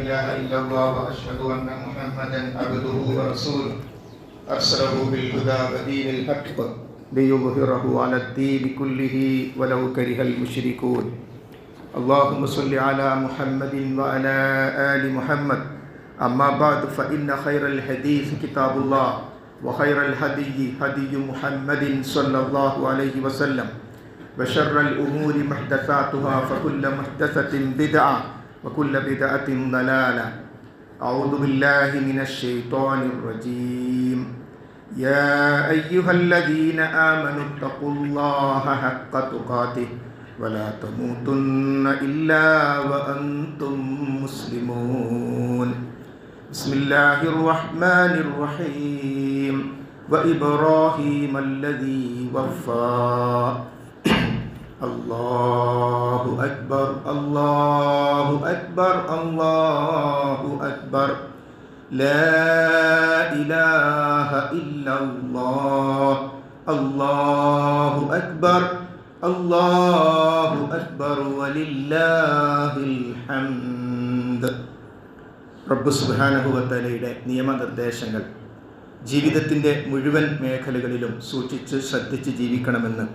إله إلا الله وأشهد أن محمدا عبده ورسوله أرسله بالهدى ودين الحق ليظهره على الدين كله ولو كره المشركون اللهم صل على محمد وعلى آل محمد أما بعد فإن خير الحديث كتاب الله وخير الهدي هدي محمد صلى الله عليه وسلم وشر الأمور محدثاتها فكل محدثة بدعة وكل بدعة ضلالة أعوذ بالله من الشيطان الرجيم يا أيها الذين آمنوا اتقوا الله حق تقاته ولا تموتن إلا وأنتم مسلمون بسم الله الرحمن الرحيم وإبراهيم الذي وفى الله أكبر الله أكبر الله أكبر لا إله إلا الله الله أكبر الله أكبر ولله الحمد റബ്ബ് സുബ്ഹാനഹു വ തആലയുടെ നിയമനിർദ്ദേശങ്ങൾ ജീവിതത്തിൻ്റെ മുഴുവൻ മേഖലകളിലും സൂക്ഷിച്ച് ശ്രദ്ധിച്ച് ജീവിക്കണമെന്ന്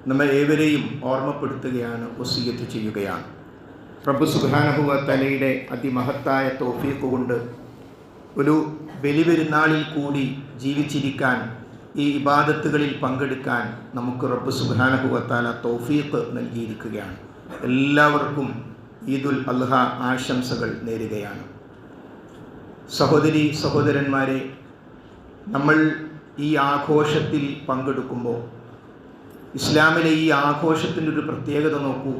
നമ്മൾ ഏവരെയും ഓർമ്മപ്പെടുത്തുകയാണ്, വസിയ്യത്ത് ചെയ്യുകയാണ്. റബ്ബ് സുബ്ഹാനഹു വ തആലയുടെ അതിമഹത്തായ തൗഫീഖ് കൊണ്ട് ഒരു ബലിപെരുന്നാളിൽ കൂടി ജീവിച്ചിരിക്കാൻ, ഈ ഇബാദത്തുകളിൽ പങ്കെടുക്കാൻ നമുക്ക് റബ്ബ് സുബ്ഹാനഹു വ തആല തൗഫീഖ് നൽകിയിരിക്കുകയാണ്. എല്ലാവർക്കും ഈദുൽ അദ്ഹ ആശംസകൾ നേരുകയാണ്. സഹോദരി സഹോദരന്മാരെ, നമ്മൾ ഈ ആഘോഷത്തിൽ പങ്കെടുക്കുമ്പോൾ ഇസ്ലാമിലെ ഈ ആഘോഷത്തിൻ്റെ ഒരു പ്രത്യേകത നോക്കൂ.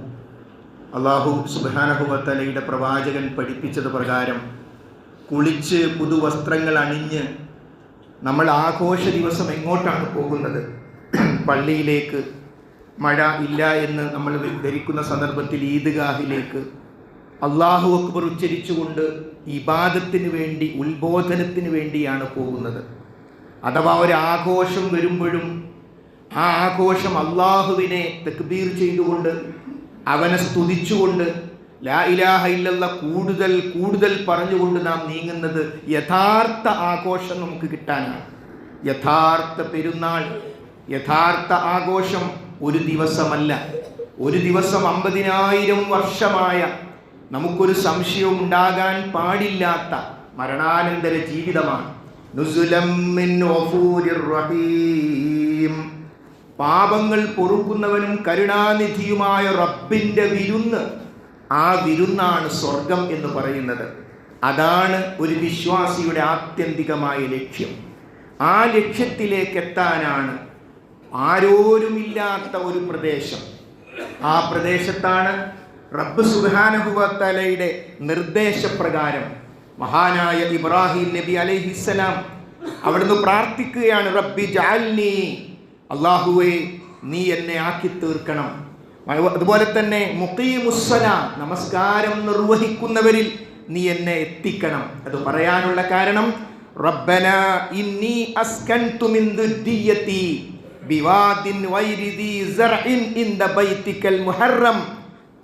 അല്ലാഹു സുബ്ഹാനഹു വ തആലയുടെ പ്രവാചകൻ പഠിപ്പിച്ചത് പ്രകാരം കുളിച്ച് പുതുവസ്ത്രങ്ങൾ അണിഞ്ഞ് നമ്മൾ ആഘോഷ ദിവസം എങ്ങോട്ടാണ് പോകുന്നത്? പള്ളിയിലേക്ക്. മഴ ഇല്ല എന്ന് നമ്മൾ ധരിക്കുന്ന സന്ദർഭത്തിൽ ഈദ്ഗാഹിലേക്ക് അല്ലാഹു അക്ബർ ഉച്ചരിച്ചുകൊണ്ട് ഇബാദത്തിന് വേണ്ടി, ഉത്ബോധനത്തിന് വേണ്ടിയാണ് പോകുന്നത്. അഥവാ ഒരു ആഘോഷം വരുമ്പോഴും ആ ആഘോഷം അള്ളാഹുവിനെ തക്ബീർ ചെയ്തുകൊണ്ട്, അവനെ സ്തുതിച്ചുകൊണ്ട്, ലാ ഇലാഹ ഇല്ലല്ലാഹ് കൂടുതൽ കൂടുതൽ പറഞ്ഞുകൊണ്ട് നാം നീങ്ങുന്നത് യഥാർത്ഥ ആഘോഷം നമുക്ക് കിട്ടാനാണ്. യഥാർത്ഥ പെരുന്നാൾ, യഥാർത്ഥ ആഘോഷം ഒരു ദിവസമല്ല, ഒരു ദിവസം 50,000 വർഷമായ, നമുക്കൊരു സംശയവും ഉണ്ടാകാൻ പാടില്ലാത്ത മരണാനന്തര ജീവിതമാണ്. നുസുലം മിൻ ഗഫൂരിർ റഹീം, പാപങ്ങൾ പൊറുക്കുന്നവനും കരുണാനിധിയുമായ റബ്ബിൻ്റെ വിരുന്ന്. ആ വിരുന്നാണ് സ്വർഗം എന്ന് പറയുന്നത്. അതാണ് ഒരു വിശ്വാസിയുടെ ആത്യന്തികമായ ലക്ഷ്യം. ആ ലക്ഷ്യത്തിലേക്ക് എത്താനാണ് ആരോരുമില്ലാത്ത ഒരു പ്രദേശം. ആ പ്രദേശത്താണ് റബ്ബ് സുബ്ഹാനഹു വ തആലയുടെ നിർദ്ദേശപ്രകാരം മഹാനായ ഇബ്രാഹിം നബി അലൈഹിസ്സലാം അവിടുന്ന് പ്രാർത്ഥിക്കുകയാണ്, റബ്ബി ജഅൽനി, അല്ലാഹുവേ നീ എന്നെ ആക്കി തീർക്കണം. അതുപോലെ തന്നെ മുഖീമുസ്സലാ, നമസ്കാരം നിർവഹിക്കുന്നവരിൽ നീ എന്നെ എത്തിക്കണം. അത് പറയാനുള്ള കാരണം റബ്ബനാ ഇന്നി അസ്കൻതു മിൻ ദുർരിയതി ബിവാദിൻ ഗൈരി ദീ സർഇൻ ഇൻദ ബൈതിക്കൽ മുഹറം.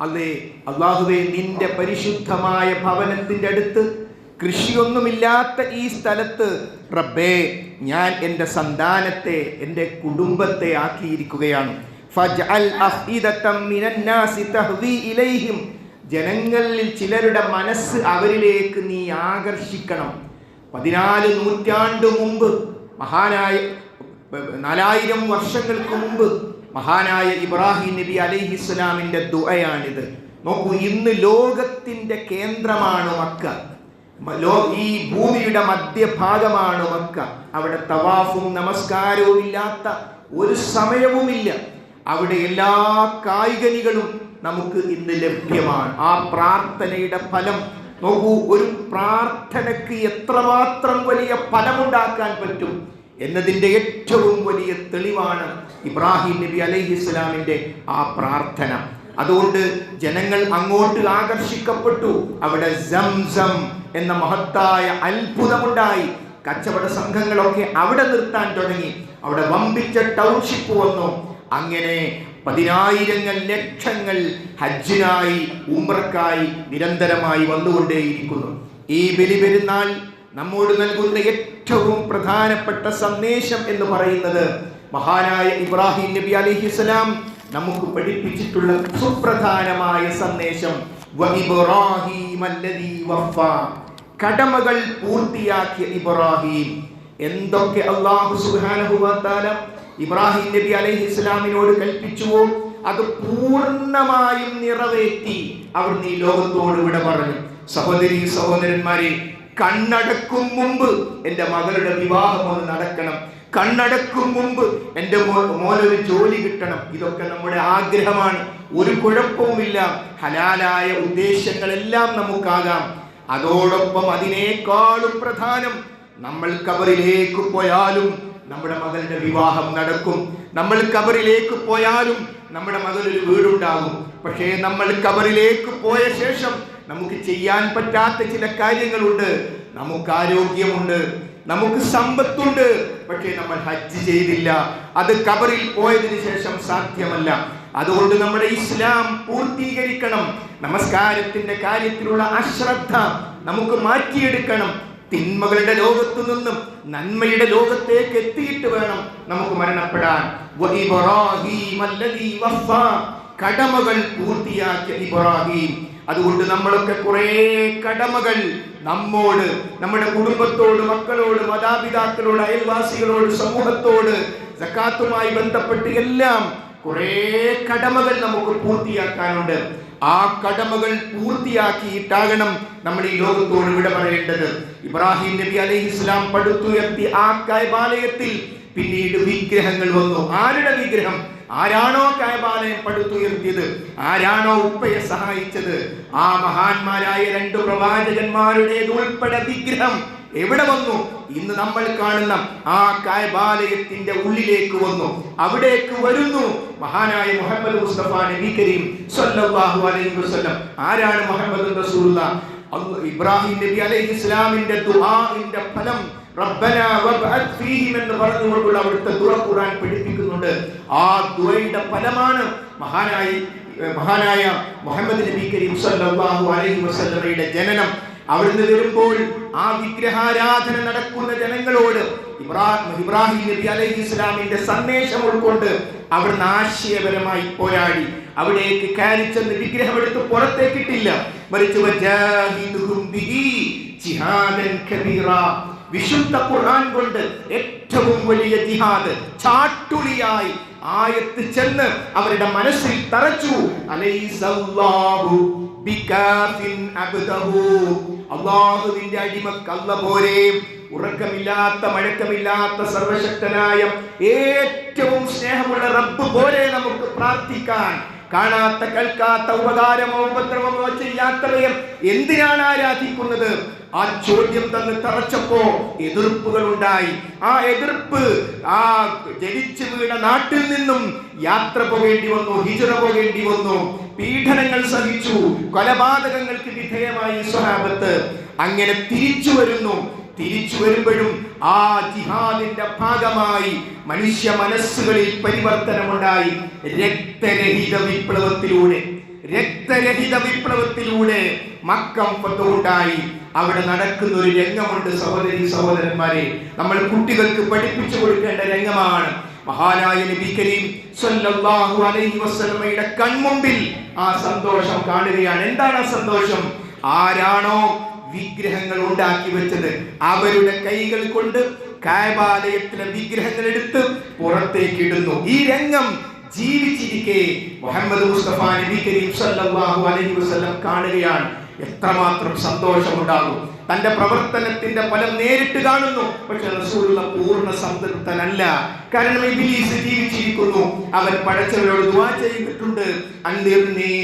അല്ലാഹുവേ നിന്റെ പരിശുദ്ധമായ ഭവനത്തിൻ്റെ അടുത്ത് കൃഷിയൊന്നുമില്ലാത്ത ഈ സ്ഥലത്ത് റബ്ബേ ഞാൻ എൻ്റെ സന്താനത്തെ, എൻ്റെ കുടുംബത്തെ ആക്കിയിരിക്കുകയാണ്. ഫജ്അൽ അഫ്ഇദതം മിനന്നാസി തഹ്വി ഇലൈഹിം, ജനങ്ങളിൽ ചിലരുടെ മനസ്സ് അവരിലേക്ക് നീ ആകർഷിക്കണം. 14 നൂറ്റാണ്ട് മുമ്പ്, മഹാനായ 4000 വർഷങ്ങൾക്ക് മുമ്പ് മഹാനായ ഇബ്രാഹിം നബി അലൈഹിസ്സലാമിൻ്റെ ദുആയാണിത്. നോക്കൂ, ഇന്ന് ലോകത്തിൻ്റെ കേന്ദ്രമാണ് മക്ക. ഈ ഭൂമിയുടെ മധ്യഭാഗമാണ് മക്ക. അവിടെ തവാഫും നമസ്കാരവും ഇല്ലാത്ത ഒരു സമയവുമില്ല. അവിടെ എല്ലാ കായികനികളും നമുക്ക് ഇന്ന് ലഭ്യമാണ്. ആ പ്രാർത്ഥനയുടെ ഫലം നോക്കൂ, ഒരു പ്രാർത്ഥനയ്ക്ക് എത്രമാത്രം വലിയ ഫലമുണ്ടാക്കാൻ പറ്റും എന്നതിൻ്റെ ഏറ്റവും വലിയ തെളിവാണ് ഇബ്രാഹിം നബി അലൈഹിസ്സലാമിൻ്റെ ആ പ്രാർത്ഥന. അതുകൊണ്ട് ജനങ്ങൾ അങ്ങോട്ട് ആകർഷിക്കപ്പെട്ടു. അവിടെ സംസം എന്ന മഹത്തായ അത്ഭുതമുണ്ടായി. കച്ചവട സംഘങ്ങളൊക്കെ അവിടെ നിർത്താൻ തുടങ്ങി. അവിടെ വമ്പിച്ച ടൗൺഷിപ്പ് വന്നു. അങ്ങനെ പതിനായിരങ്ങൾ ലക്ഷങ്ങൾ ഹജ്ജിനായി ഉംറക്കായി നിരന്തരമായി വന്നുകൊണ്ടേയിരിക്കുന്നു. ഈ ബലി പെരുന്നാൾ നമ്മോട് നൽകുന്ന ഏറ്റവും പ്രധാനപ്പെട്ട സന്ദേശം എന്ന് പറയുന്നത് മഹാനായ ഇബ്രാഹിം നബി അലൈഹിസ്സലാം നമുക്ക് പഠിപ്പിച്ചിട്ടുള്ള സുപ്രധാനമായ സന്ദേശം, കടമകൾ പൂർത്തിയാക്കിയ ഇബ്രാഹിം. എന്തൊക്കെ അല്ലാഹു സുബ്ഹാനഹു വ തആല ഇബ്രാഹിം നബി അലൈഹിസ്സലാമിനോട് കൽപ്പിച്ചുവോ അത് പൂർണ്ണമായും നിറവേറ്റി അവിടുന്ന് ഈ ലോകത്തോട് വിട പറഞ്ഞു. സഹോദരീ സഹോദരന്മാരെ, കണ്ണടക്കും മുമ്പ് എൻ്റെ മകളുടെ വിവാഹം ഒന്ന് നടക്കണം, കണ്ണടക്കും മുമ്പ് എൻ്റെ മോനൊരു ജോലി കിട്ടണം. ഇതൊക്കെ നമ്മുടെ ആഗ്രഹമാണ്, ഒരു കുഴപ്പവുമില്ല. ഹലാലായ ഉദ്ദേശങ്ങളെല്ലാം നമുക്കാകാം. അതോടൊപ്പം അതിനേക്കാളും പ്രധാനം, നമ്മൾ ഖബറിലേക്ക് പോയാലും നമ്മുടെ മകളുടെ വിവാഹം നടക്കും. നമ്മൾ ഖബറിലേക്ക് പോയാലും നമ്മുടെ മകളൊരു വീടുണ്ടാകും. പക്ഷേ നമ്മൾ ഖബറിലേക്ക് പോയ ശേഷം നമുക്ക് ചെയ്യാൻ പറ്റാത്ത ചില കാര്യങ്ങളുണ്ട്. നമുക്ക് ആരോഗ്യമുണ്ട്, നമുക്ക് സമ്പത്തുണ്ട്, പക്ഷേ നമ്മൾ ഹജ്ജ് ചെയ്തില്ല. അത് ഖബറിൽ പോയതിനു ശേഷം സാധ്യമല്ല. അതുകൊണ്ട് നമ്മുടെ ഇസ്ലാം പൂർത്തീകരിക്കണം. നമസ്കാരത്തിന്റെ കാര്യത്തിലുള്ള അശ്രദ്ധ നമുക്ക് മാറ്റിയെടുക്കണം. തിന്മകളുടെ ലോകത്തു നിന്നും നന്മയുടെ ലോകത്തേക്ക് എത്തിയിട്ട് വേണം നമുക്ക് മരണപ്പെടാൻ. കടമകൾ പൂർത്തിയാക്കിയ ഇബ്രാഹിം. അതുകൊണ്ട് നമ്മളൊക്കെ കുറെ കടമകൾ നമ്മോട്, നമ്മുടെ കുടുംബത്തോട്, മക്കളോട്, മാതാപിതാക്കളോട്, അയൽവാസികളോട്, സമൂഹത്തോട്, സക്കാത്തുമായി ബന്ധപ്പെട്ട് എല്ലാം കുറെ കടമകൾ നമുക്ക് പൂർത്തിയാക്കാനുണ്ട്. ആ കടമകൾ പൂർത്തിയാക്കിയിട്ടാകണം നമ്മൾ ഈ ലോകത്തോട് വിട പറയേണ്ടത്. ഇബ്രാഹിം നബി അലൈഹിസ്സലാം പടുത്തുയർത്തി ആ കഅബാലയത്തിൽ പിന്നീട് വിഗ്രഹങ്ങൾ വന്നു. ആരുടെ വിഗ്രഹം? ആരാണോ കഅബാലയം പടുത്തുയർത്തിയത്, ആരാണോ ഉപ്പയെ സഹായിച്ചത്, ആ മഹാന്മാരായ 2 പ്രവാചകന്മാരുടേത് ഉൾപ്പെടെ വിഗ്രഹം എവിടെ വന്നു? ഇന്ന് നമ്മൾ കാണുന്ന ആ കഅബാലയത്തിന്റെ ഉള്ളിലേക്ക് വന്നു. അവിടേക്ക് വരുന്നു മഹാനായ മുഹമ്മദ് മുസ്തഫ നബി കരീം സല്ലല്ലാഹു അലൈഹി വസല്ലം. ആരാണ് മുഹമ്മദ് റസൂലുള്ളാഹ്? ഇബ്രാഹിം നബി അലൈഹിസ്സലാമിന്റെ ദുആഇന്റെ ഫലം റബ്ബനാ വബ്അത് ഫീഹിം എന്ന് പറഞ്ഞുകൊണ്ടുള്ള അവിടുത്തെ ദുആ ഖുർആൻ പഠിപ്പിക്കുന്നുണ്ട്. ആ ദുആയുടെ ഫലമാണ് മഹാനായ മുഹമ്മദ് നബി കരീം സല്ലല്ലാഹു അലൈഹി വസല്ലമയുടെ ജനനം. അവിടുന്ന് വരുമ്പോൾ ആ വിഗ്രഹാരാധന നടക്കുന്ന ജനങ്ങളോട് ഇബ്രാഹിം നബി അലൈഹിസ്സലാമിന്റെ സന്ദേശം ഉൾക്കൊണ്ട് അവിടുന്ന് ആശയപരമായി പോരാടി. അവിടേക്ക് കയറി ചെന്ന് വിഗ്രഹം എടുത്ത് പുറത്തേക്കിട്ടില്ല, മറിച്ച് വിശുദ്ധ ഖുർആൻ കൊണ്ട് ഏറ്റവും വലിയ ജിഹാദ് ചാട്ടുളിയായി ആയത്ത് ചെന്ന് അവരുടെ മനസ്സിൽ തറച്ചു. അലൈസല്ലാഹു ബികാഫിൻ അബ്ദഹു, അല്ലാഹുവിന്റെ അടിമക്ക് അല്ലാഹു പോരെ. ഉറക്കമില്ലാത്ത മഴക്കമില്ലാത്ത സർവശക്തനായ ഏറ്റവും സ്നേഹമുള്ള റബ്ബ് പോലെ നമുക്ക് പ്രാർത്ഥിക്കാൻ. കാണാത്ത കേൾക്കാത്ത ഉപകാരമോ ഉപദ്രവമോ ചെയ്യാത്തവയെ എന്തിനാണ് ആരാധിക്കുന്നത്? ആ ചോദ്യം തന്ന് തറച്ചപ്പോ എതിർപ്പുകൾ ഉണ്ടായി. ആ എതിർപ്പ് ആ ജനിച്ചു വീണ നാട്ടിൽ നിന്നും യാത്ര പോകേണ്ടി വന്നു, ഹിജ്റ പോകേണ്ടി വന്നു, പീഡനങ്ങൾ സഹിച്ചു, കൊലപാതകങ്ങൾക്ക് വിധേയമായി സ്വഹാബത്ത്. അങ്ങനെ തിരിച്ചു വരുമ്പോഴും ആ ജിഹാദിന്റെ ഭാഗമായി മനുഷ്യ മനസ്സുകളിൽ പരിവർത്തനമുണ്ടായി. രക്തരഹിത വിപ്ലവത്തിലൂടെ മക്കം ഫതഹുണ്ടായി. അവിടെ നടക്കുന്ന ഒരു രംഗമുണ്ട് സഹോദരി സഹോദരന്മാരെ, നമ്മൾ കുട്ടികൾക്ക് പഠിപ്പിച്ചു കൊടുക്കേണ്ട രംഗമാണ്. മഹാനായ നബി കരീം സല്ലല്ലാഹു അലൈഹി വസല്ലമയുടെ കൺമുമ്പിൽ ആ സന്തോഷം കാണുകയാണ്. എന്താണ് ആ സന്തോഷം? ആരാണോ വിഗ്രഹങ്ങൾ ഉണ്ടാക്കി വെച്ചത് അവരുടെ കൈകൾ കൊണ്ട് കഅബാലയത്തിലെ വിഗ്രഹങ്ങൾ എടുത്ത് പുറത്തേക്ക് ഇടുന്നു. ഈ രംഗം ജീവിച്ചിരിക്കെ മുഹമ്മദ് മുസ്തഫ നബി കരീം സല്ലല്ലാഹു അലൈഹി വസല്ലം കാണുകയാണ്. എത്രമാത്രം സന്തോഷമുണ്ടാകും! തന്റെ പ്രവർത്തനത്തിന്റെ ഫലം നേരിട്ട് കാണുന്നു. പക്ഷെ റസൂലുള്ള പൂർണ്ണ സംതൃപ്തനല്ല. കാരണം ഇബ്ലീസ് ജീവിച്ചിരിക്കുന്നു. അവൻ പടച്ചവരോട് ദുആ ചെയ്തിട്ടുണ്ട്, അൻദിർനീ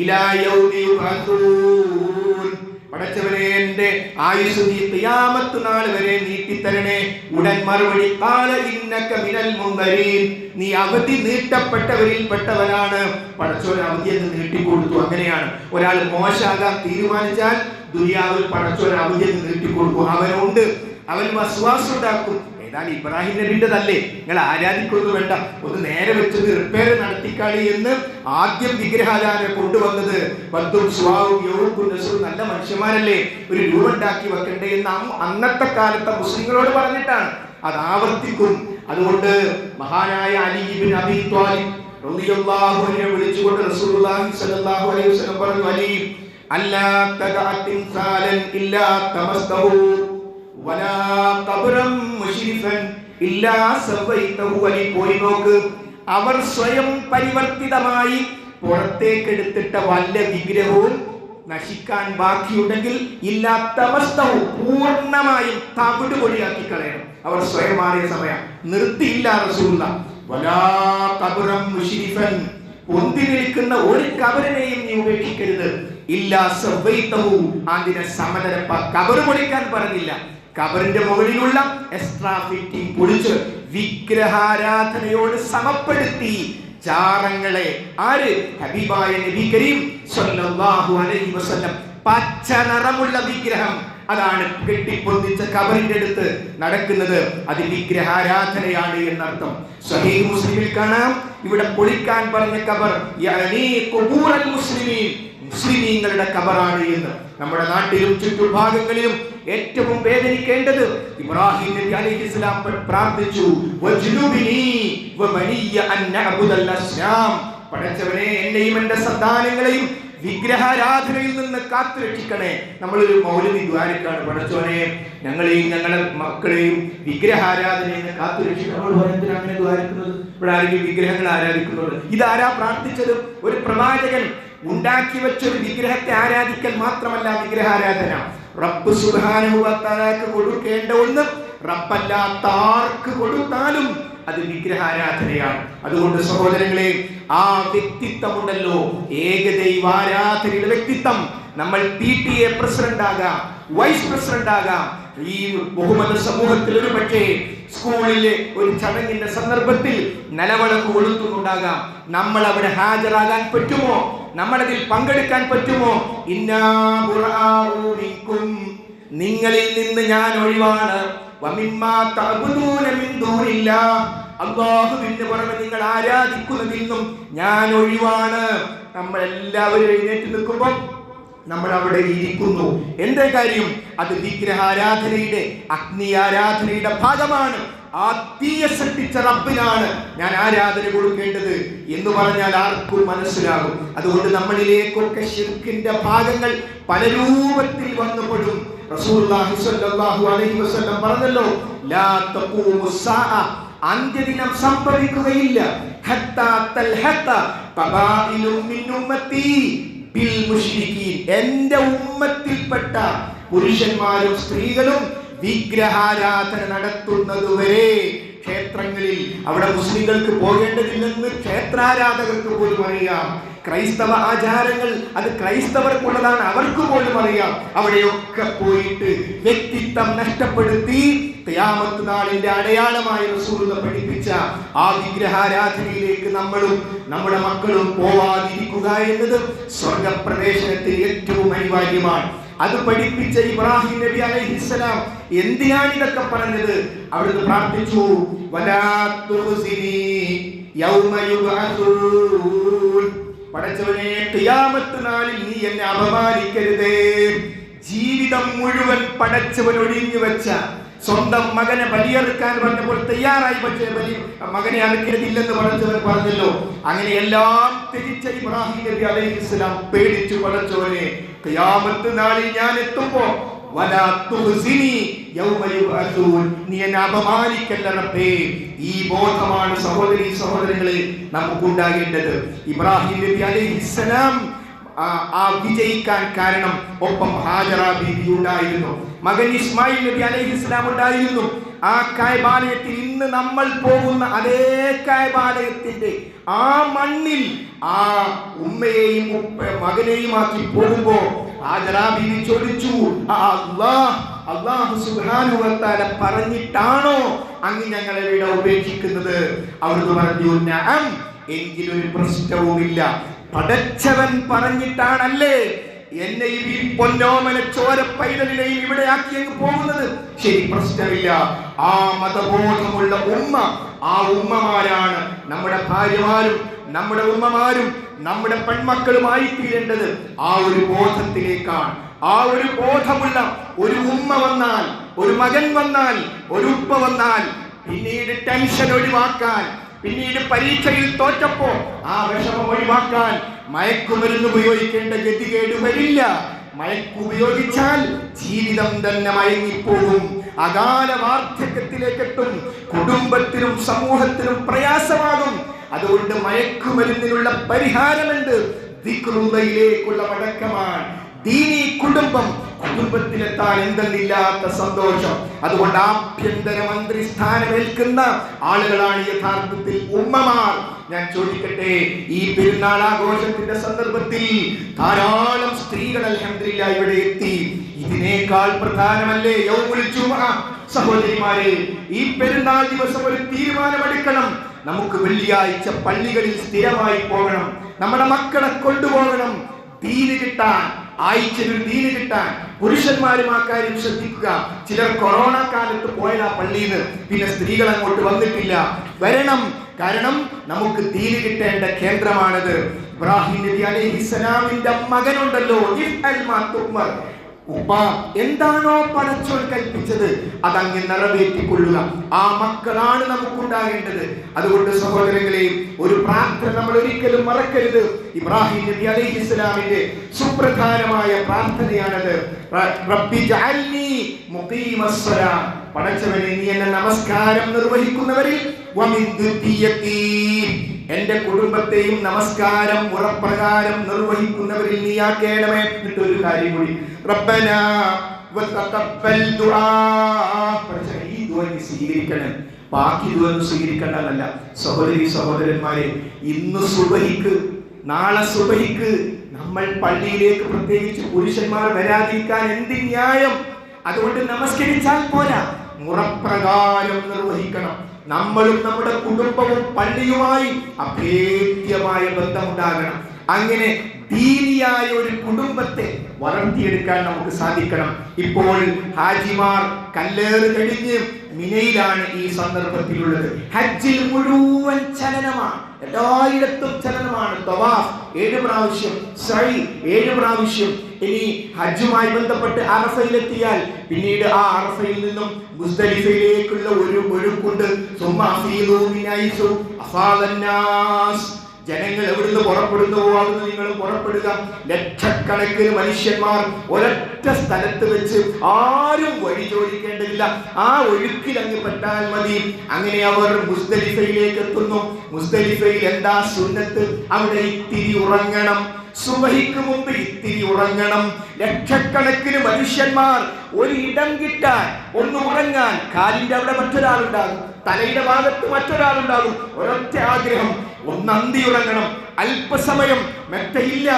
ഇലാ യൗമി യുബഅസൂൻ, പടച്ചവനെ എന്റെ ആയുസ് നീ ഖിയാമത്ത് നാൾ വരെ നീട്ടിത്തരണേ. ഉടൻ മറുപടി, ഖാല ഇന്നക മിനൽ മുൻദരീൻ, നീ അവധി നീട്ടപ്പെട്ടവരിൽ പെട്ടവനാണ്. പടച്ചവൻ അവധിയെന്ന് നീട്ടിക്കൊടുത്തു. അങ്ങനെയാണ് ഒരാൾ മോശമാകാൻ തീരുമാനിച്ചാൽ ദുനിയാവിൽ പടച്ചവൻ അവധിയെന്ന് നീട്ടിക്കൊടുക്കും. അവനുണ്ട്, അവൻ വസ്വാസ് ഉണ്ടാക്കും. ഏതാണ് ഇബ്രാഹിം നബിൻ്റെതല്ലേ, നിങ്ങൾ ആരാധിക്കൊന്നും വേണ്ട, ഒന്ന് നേരെ വെച്ചത് റിപ്പയർ നടത്തിക്കാളി എന്ന് ആദ്യം വിഗ്രഹാരാധന കൊണ്ടുവന്നത് ബന്ധുവും സ്വാവും യോവും നസറും നല്ല മനുഷ്യന്മാരല്ലേ, ഒരു രൂപം ഉണ്ടാക്കി വെക്കണ്ടേ എന്ന് അന്നത്തെ കാലത്തെ മുസ്ലിങ്ങളോട് പറഞ്ഞിട്ടാണ്. അത് ആവർത്തിക്കും. അതുകൊണ്ട് മഹാനായ അലി ഇബ്നു അബീ ത്വാലിബ് റളിയല്ലാഹു അൻഹു വിളിച്ചുകൊണ്ട് റസൂലുള്ളാഹി സ്വല്ലല്ലാഹു അലൈഹി വസല്ലം പറഞ്ഞു, അലി അല്ലാ തദഅത്തിൻ സാലൻ ഇല്ലാ തമസ്തഹു വലാ ഖബ്റൻ മുശ്രിഫൻ ഇല്ലാ സവൈതഹു. അലി പോയി നോക്ക്, അവർ സ്വയം പരിവർത്തിതമായി പുറത്തേക്ക് എടുത്തിട്ട വല്ല വിഗ്രഹവും നശിക്കാൻ ബാക്കിയുണ്ടെങ്കിൽ ഇല്ലാത്ത അവസ്ഥവും പൂർണ്ണമായും തവിട് പൊടിയാക്കി കളയണം. അവർ സ്വയം മാറിയ സമയം നിർത്തിയില്ല റസൂലുള്ളാഹ്. വലാ ഖബ്റൻ മുശ്രിഫൻ, പൊന്തി നിൽക്കുന്ന ഒരു കബറിനെയും നീ ഉപേക്ഷിക്കരുത്. ഇല്ലാ സവൈതഹു, അതിനെ സമതരപ്പ. കബർ പൊളിക്കാൻ പറഞ്ഞില്ല, കബറിന്റെ മുകളിലുള്ള എക്സ്ട്രാ ഫിറ്റിംഗ് പൊളിച്ച് വിഗ്രഹാരാധനയോട് സമപ്പെടുത്തി ചാരങ്ങളെ. ആര്? ഹബീബായ നബി കരീം സ്വല്ലല്ലാഹു അലൈഹി വസല്ലം. പച്ച നിറമുള്ള വിഗ്രഹം, അതാണ് കെട്ടിപ്പൊന്തിച്ച കബറിന്റെ അടുത്ത് നടക്കുന്നത്. അത് വിഗ്രഹാരാധനയാണ് എന്നർത്ഥം. സ്വഹീഹ് മുസ്ലിമിൽ കാണാം, ഇവിടെ പൊളിക്കാൻ പറഞ്ഞ കബർ യഅനി ഖുബൂറൽ മുസ്ലിമീൻ, മുസ്ലിമീങ്ങളുടെ കബറാണ് എന്ന്. നമ്മുടെ നാട്ടിലും ചുറ്റുഭാഗങ്ങളിലും ഏറ്റവും വേദനിക്കേണ്ടത്, ഇബ്രാഹിം നബി അലൈഹിസ്സലാം പ്രാർത്ഥിച്ചു, വജ്നുബിനി വബനിയ അൻ നഅബുദൽ അസ്നാം, പടച്ചവനെ എന്നെയും എൻ്റെ സന്താനങ്ങളെയും വിഗ്രഹാരാധനയിൽ നിന്ന് കാത്തുരക്ഷിക്കണേ. നമ്മളൊരു മൗലവി ദ്വാരക്കാണ്, പടച്ചവനെ ഞങ്ങളെയും ഞങ്ങളുടെ മക്കളെയും വിഗ്രഹാരാധനയിൽ നിന്ന് കാത്തുരക്ഷിക്കണം. അങ്ങനെ ദ്വാരക്കുന്നത്? ഇവിടെ ആരെങ്കിലും വിഗ്രഹങ്ങൾ ആരാധിക്കുന്നത്? ഇതാരാ പ്രാർത്ഥിച്ചത്? ഒരു പ്രവാചകൻ ഉണ്ടാക്കി വെച്ചൊരു വിഗ്രഹത്തെ ആരാധിക്കൽ മാത്രമല്ല വിഗ്രഹാരാധന. റബ്ബ് സുബ്ഹാനഹു വ തആലക്ക് കൊടുക്കേണ്ട ഒന്ന് റബ്ബല്ലാത്ത ആർക്ക് കൊടുത്താലും അത് വിഗ്രഹാരാധനയാണ്. അതുകൊണ്ട് സഹോദരങ്ങളെ, ആ വ്യക്തിത്വമുണ്ടല്ലോ, ഏകദൈവാരാധനയുടെ വ്യക്തിത്വം. നമ്മൾ PTA പ്രസിഡന്റ് ആകാം, വൈസ് പ്രസിഡന്റ് ആകാം. ഈ ബഹുമത സമൂഹത്തിൽ ഒരു പക്ഷേ സ്കൂളിലെ ഒരു ചടങ്ങിന്റെ സന്ദർഭത്തിൽ നിലവിളക്ക് കൊളുത്തുന്നുണ്ടാകാം. നമ്മൾ അവിടെ ഹാജരാകാൻ പറ്റുമോ? നമ്മളതിൽ പങ്കെടുക്കാൻ പറ്റുമോ? ഇന്നാ ബുറാഉ മിൻകും, നിങ്ങളിൽ നിന്ന് ഞാൻ ഒഴിവാണ്. വമിമ്മാ തഅബുദൂന മിൻ ദൂനില്ലാഹ്, അല്ലാഹുവിന്റെ പുറമെ നിങ്ങൾ ആരാധിക്കുന്നതിൽ നിന്നും ഞാൻ ഒഴിവാണ്. നമ്മൾ എല്ലാവരും എഴുന്നേറ്റ് നിൽക്കുമ്പോൾ നമ്മൾ അവിടെ ഇരിക്കുന്നു. എന്റെ കാര്യം അത് വിഗ്രഹാരാധനയുടെ, അഗ്നി ആരാധനയുടെ ഭാഗമാണ്. ആ തീയെ സൃഷ്ടിച്ച റബ്ബിനാണ് ഞാൻ ആരാധന കൊടുക്കേണ്ടത് എന്ന് പറഞ്ഞാൽ ആർക്കും മനസ്സിലാകും. അതുകൊണ്ട് നമ്മളിലേക്കൊക്കെ ശിർക്കിന്റെ ഭാഗങ്ങൾ പല രൂപത്തിൽ വന്നുപെടും. റസൂലുള്ളാഹി സ്വല്ലല്ലാഹു അലൈഹി വസല്ലം പറഞ്ഞല്ലോ, ലാ തഖൂമു സ്സാഅ, അന്ത്യദിനം സംഭവിക്കുകയില്ല, ഹത്താ തൽഹഖ ഖബായിലു മിൻ ഉമ്മത്തി ബിൽ മുശ്രികീൻ, എൻ്റെ ഉമ്മത്തിൽപ്പെട്ട പുരുഷന്മാരും സ്ത്രീകളും വിഗ്രഹാരാധന നടത്തുന്നതുവരെ ക്ഷേത്രങ്ങളിൽ അവിടെ മുസ്ലിങ്ങൾക്ക് പോകേണ്ടതില്ലെന്ന് ക്ഷേത്രാരാധകർക്ക് പോലും അറിയാം. ക്രൈസ്തവ ആചാരങ്ങൾ അത് ക്രൈസ്തവർക്കുള്ളതാണ്, അവർക്ക് പോലും അറിയാം. അവിടെയൊക്കെ പോയിട്ട് വ്യക്തിത്വം നഷ്ടപ്പെടുത്തി ഖിയാമത്ത് നാളിന്റെ അടയാളമായി റസൂൽ പഠിപ്പിച്ച ആ വിഗ്രഹാരാധനയിലേക്ക് നമ്മളും നമ്മുടെ മക്കളും പോവാതിരിക്കുക എന്നത് സ്വർഗപ്രവേശനത്തിന് ഏറ്റവും അനിവാര്യമാണ്. അത് പഠിപ്പിച്ച ഇബ്രാഹിം നബി അലൈഹിസ്സലാം എന്തിനാണ് ഇതൊക്കെ പറഞ്ഞത്? അവിടുന്ന് പ്രാർത്ഥിച്ചു, വലാ തുഖ്സിനി യൗമ യുബ്അസൂൻ, പടച്ചവനെ ഖിയാമത്ത് നാളിൽ നീ എന്നെ അപമാനിക്കരുതേ. ജീവിതം മുഴുവൻ പടച്ചവൻ ഒഴിഞ്ഞു വെച്ച സ്വന്തം മകനെ ബലിയെടുക്കാൻ പറഞ്ഞപ്പോൾ തയ്യാറായി, പക്ഷേ മകനെ അറുക്കരുതില്ലെന്ന് പടച്ചവൻ പറഞ്ഞല്ലോ. അങ്ങനെ എല്ലാം ത്യജിച്ച ഇബ്രാഹിം നബി അലൈഹിസ്സലാം പേടിച്ചു, പടച്ചവനെ ഖിയാമത്ത് നാളിൽ ഞാൻ എത്തുമ്പോ വലാ തുഖ്സിനി യൗമ യുബ്അസൂൻ, നീ എന്നെ അപമാനിക്കല്ല റബ്ബേ. ഈ ബോധമാണ് സഹോദരീ സഹോദരങ്ങളെ നമുക്കുണ്ടാകേണ്ടത്. ഇബ്രാഹിം നബി അലൈഹിസ്സലാം ആ വിജയിക്കാൻ കാരണം ഒപ്പം ഹാജറ ബീവി ഉണ്ടായിരുന്നു, മകൻ ഇസ്മായിൽ നബി അലൈഹിസ്സലാം ഉണ്ടായിരുന്നു. ആ കഅബാലയത്തിൽ ഇന്ന് നമ്മൾ പോകുന്ന അതേ കഅബാലയത്തിന്റെ ആ മണ്ണിൽ ആ ഉമ്മയെയും മകനെയുമാക്കി പോകുമ്പോ ഹാജറ ബീവി ചോദിച്ചു, അല്ലാഹു സുബ്ഹാനഹു വ തആല പറഞ്ഞിട്ടാണോ അങ്ങ് ഞങ്ങളെ ഇവിടെ ഉപേക്ഷിക്കുന്നത്? അവിടുന്ന് പറഞ്ഞു, നഅം, എങ്കിലൊരു പ്രശ്നവുമില്ല, പടച്ചവൻ പറഞ്ഞിട്ടാണല്ലേ എന്നെയും ഈ പൊന്നോമന ചോര പൈതലിനെയും ഇവിടെ ആക്കി അങ്ങ് പോകുന്നത് ശരി, പ്രശ്നമില്ല. ആ മതബോധമുള്ള ഉമ്മ, ആ ഉമ്മമാരാണ് നമ്മുടെ ഭാര്യമാരും നമ്മുടെ ഉമ്മമാരും നമ്മുടെ പെൺമക്കളുമായി തീരേണ്ടത്. ആ ഒരു ബോധത്തിലേക്കാണ്. ആ ഒരു ബോധമുള്ള ഒരു ഉമ്മ വന്നാൽ, ഒരു മകൻ വന്നാൽ, ഒരു ഉപ്പ വന്നാൽ പിന്നീട് ടെൻഷൻ ഒഴിവാക്കാൻ, പിന്നീട് പരീക്ഷയിൽ തോറ്റപ്പോ ആ വിഷമം ഒഴിവാക്കാൻ മയക്കുമരുന്ന് ഉപയോഗിക്കേണ്ട ഗതികേട് വരില്ല. മയക്കുപയോഗിച്ചാൽ ജീവിതം തന്നെ മയങ്ങിപ്പോകും, അകാല വാർദ്ധക്യത്തിലേക്കെത്തും, കുടുംബത്തിനും സമൂഹത്തിനും പ്രയാസമാകും. അതുകൊണ്ട് മയക്കുമരുന്നിനുള്ള പരിഹാരമുണ്ട്. ദിക്റുള്ളയിലേക്കുള്ള മടക്കമാണ് ദീനി കുടുംബം. കുടുംബത്തിലെത്താൻ എന്തെന്നില്ലാത്ത സന്തോഷം. അതുകൊണ്ട് ആഭ്യന്തരമന്ത്രി സ്ഥാനമേൽക്കുന്ന ആളുകളാണ് യഥാർത്ഥത്തിൽ ഉമ്മമാർ. ഞാൻ ചോദിക്കട്ടെ, ഈ പെരുന്നാൾ ആഘോഷത്തിന്റെ സന്ദർഭത്തിൽ ധാരാളം സ്ത്രീകൾ അൽഹംദുലില്ലാഹ് ഇവിടെ എത്തി. ഇതിനേക്കാൾ പ്രധാനമല്ലേ യൗമുൽ ജുമുഅ? സഹോദരിമാരെ, ഈ പെരുന്നാൾ ദിവസം ഒരു തീരുമാനമെടുക്കണം. നമുക്ക് വെള്ളിയാഴ്ച പള്ളികളിൽ സ്ഥിരമായി പോകണം. നമ്മുടെ മക്കളെ കൊണ്ടുപോകണം. ദീന് കിട്ടാൻ, ആഴ്ചയിൽ ഒരു ദീന് കിട്ടാൻ. പുരുഷന്മാരും ആ കാര്യം ശ്രദ്ധിക്കുക. ചിലർ കൊറോണ കാലത്ത് പോയതാ പള്ളിയിൽ നിന്ന്, പിന്നെ സ്ത്രീകൾ അങ്ങോട്ട് വന്നിട്ടില്ല. വരണം, കാരണം നമുക്ക് ദീന് കിട്ടേണ്ട കേന്ദ്രമാണത്. ഇബ്രാഹിം നബി അലൈഹിസ്സലാമിന്റെ മകനുണ്ടല്ലോ, ഇഫ്അൽ മാ തുഅ്മർ. ഉപ്പ എന്താണോ പടച്ചോൻ കൽപ്പിച്ചത് അതങ്ങ് നിറവേറ്റിക്കൊള്ളുക. ആ മക്കളാണ് നമുക്കുണ്ടാകേണ്ടത്. അതുകൊണ്ട് സഹോദരങ്ങളെ, ഒരു പ്രാർത്ഥന നമ്മൾ ഒരിക്കലും മറക്കരുത്. ഇബ്രാഹിം നബി അലൈഹിസ്സലാമിന്റെ സുപ്രധാനമായ പ്രാർത്ഥനയാണത്. റബ്ബി ജഅൽനി മുഖീമസ്സലാ. പടച്ചവനെ, നീ എന്നെ നമസ്കാരം നിർവഹിക്കുന്നവരിൽ വമിൻ ദുരിയത്തി, എന്റെ കുടുംബത്തെയും നമസ്കാരം മുറപ്രകാരം നിർവഹിക്കുന്നവരിൽ നീ ആക്കേണമേ. എന്നിട്ടൊരു കാര്യം കൂടി, റബ്ബനാ വതഖബ്ബൽ ദുആ. ഈ ദുആ സ്വീകരിക്കണം, ബാക്കി ദുആ സ്വീകരിക്കണമെന്നല്ല. സഹോദരി സഹോദരന്മാരെ, ഇന്ന് സുബഹിക്ക്, നാളെ സുബഹിക്ക് നമ്മൾ പള്ളിയിലേക്ക് പ്രത്യേകിച്ച് പുരുഷന്മാർ വരാതിരിക്കാൻ എന്ത് ന്യായം? അതുകൊണ്ട് നമസ്കരിച്ചാൽ പോരാ, മുറപ്രകാരം നിർവഹിക്കണം. നമ്മളും നമ്മുടെ കുടുംബവും പള്ളിയുമായി അഭേദ്യമായ ബന്ധമുണ്ടാകണം. അങ്ങനെ ദീനിയായ ഒരു കുടുംബത്തെ വളർത്തിയെടുക്കാൻ നമുക്ക് സാധിക്കണം. ഇപ്പോൾ ഹാജിമാർ കല്ലേറ് കഴിഞ്ഞ് മിനയിലാണ് ഈ സന്ദർഭത്തിലുള്ളത്. ഹജ്ജിൽ മുഴുവൻ ചലനമാണ്, എല്ലായിടത്തും ചലനമാണ്. തവാഫ് 7 പ്രാവശ്യം, സഅയ് 7 പ്രാവശ്യം. ഇനി ഹജ്ജുമായി ബന്ധപ്പെട്ട് അറഫയിലെത്തിയാൽ പിന്നീട് ആ അറഫയിൽ നിന്നും മുസ്ദലിഫയിലേക്കുള്ള ഒരു ഒഴുക്കുണ്ട്. ജനങ്ങൾ എവിടുന്ന് പുറപ്പെടുന്നുവോ അവിടുന്ന് നിങ്ങൾ പുറപ്പെടുക. ലക്ഷക്കണക്കിന് മനുഷ്യന്മാർ ഒരൊറ്റ സ്ഥലത്ത് വെച്ച് ആരും വഴി ചോദിക്കേണ്ടതില്ല, ആ ഒഴുക്കിൽ അങ്ങ് പെട്ടാൽ മതി. അങ്ങനെ അവർ മുസ്ദലിഫയിലേക്ക് എത്തുന്നു. മുസ്ദലിഫയിൽ എന്താ സുന്നത്ത്? അവിടെ ഇത്തിരി ഉറങ്ങണം. സുബഹിക്ക് മുമ്പ് ഇത്തിരി ഉറങ്ങണം. ലക്ഷക്കണക്കിന് മനുഷ്യന്മാർ ഒരു ഇടം കിട്ടാൻ, ഒന്ന് ഉറങ്ങാൻ. കാലിന്റെ അവിടെ മറ്റൊരാളുണ്ടാകും, തലയുടെ ഭാഗത്ത് മറ്റൊരാളുണ്ടാകും. ഒരൊറ്റ ആഗ്രഹം, ഒന്ന് അന്തി ഉറങ്ങണം. അല്പസമയം, മെത്തയില്ല,